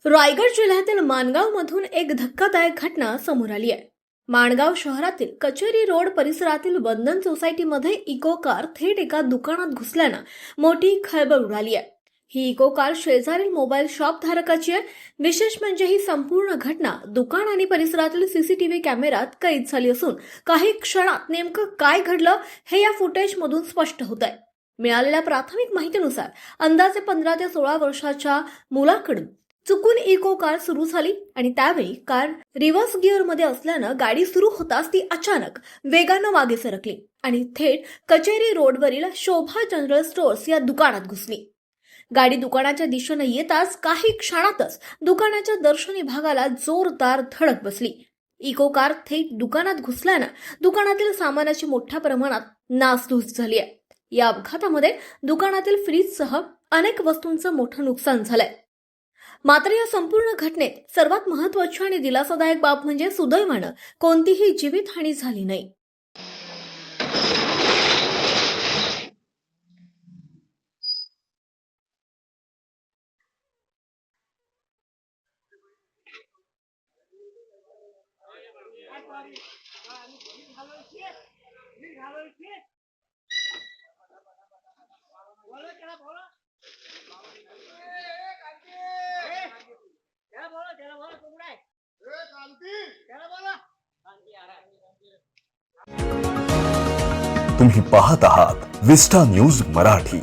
रायगड जिल्ह्यातील माणगावमधून एक धक्कादायक घटना समोर आली आहे। माणगाव शहरातील कचेरी रोड परिसरातील बंधन सोसायटीमध्ये इको कार थेट एका दुकानात घुसल्यानं मोठी खळबळ उडाली आहे। ही इको कार शेजारील मोबाईल शॉप धारकाची आहे। विशेष म्हणजे ही संपूर्ण घटना दुकान आणि परिसरातील सीसीटीव्ही कॅमेऱ्यात कैद झाली असून काही क्षणात नेमकं काय घडलं हे या फुटेजमधून स्पष्ट होत आहे। मिळालेल्या प्राथमिक माहितीनुसार अंदाजे 15 ते 16 वर्षाच्या मुलाकडून चुकून इको कार सुरू झाली आणि त्यावेळी कार रिव्हर्स गिअरमध्ये असल्यानं गाडी सुरू होताच ती अचानक वेगानं मागे सरकली आणि थेट कचेरी रोडवरील शोभा जनरल स्टोअर्स या दुकानात घुसली। गाडी दुकानाच्या दिशेने येताच काही क्षणातच दुकानाच्या दर्शनी भागाला जोरदार धडक बसली। इको कार थेट दुकानात घुसल्यानं दुकानातील सामानाची मोठ्या प्रमाणात नासधूस झाली आहे। या अपघातामध्ये दुकानातील फ्रीजसह अनेक वस्तूंचं मोठं नुकसान झालंय। मात्र या संपूर्ण घटनेत सर्वात महत्त्वाची आणि दिलासादायक बाब म्हणजे सुदैवानं कोणतीही जीवितहानी झाली नाही। तुम्ही पाहत आहात विस्टा न्यूज मराठी।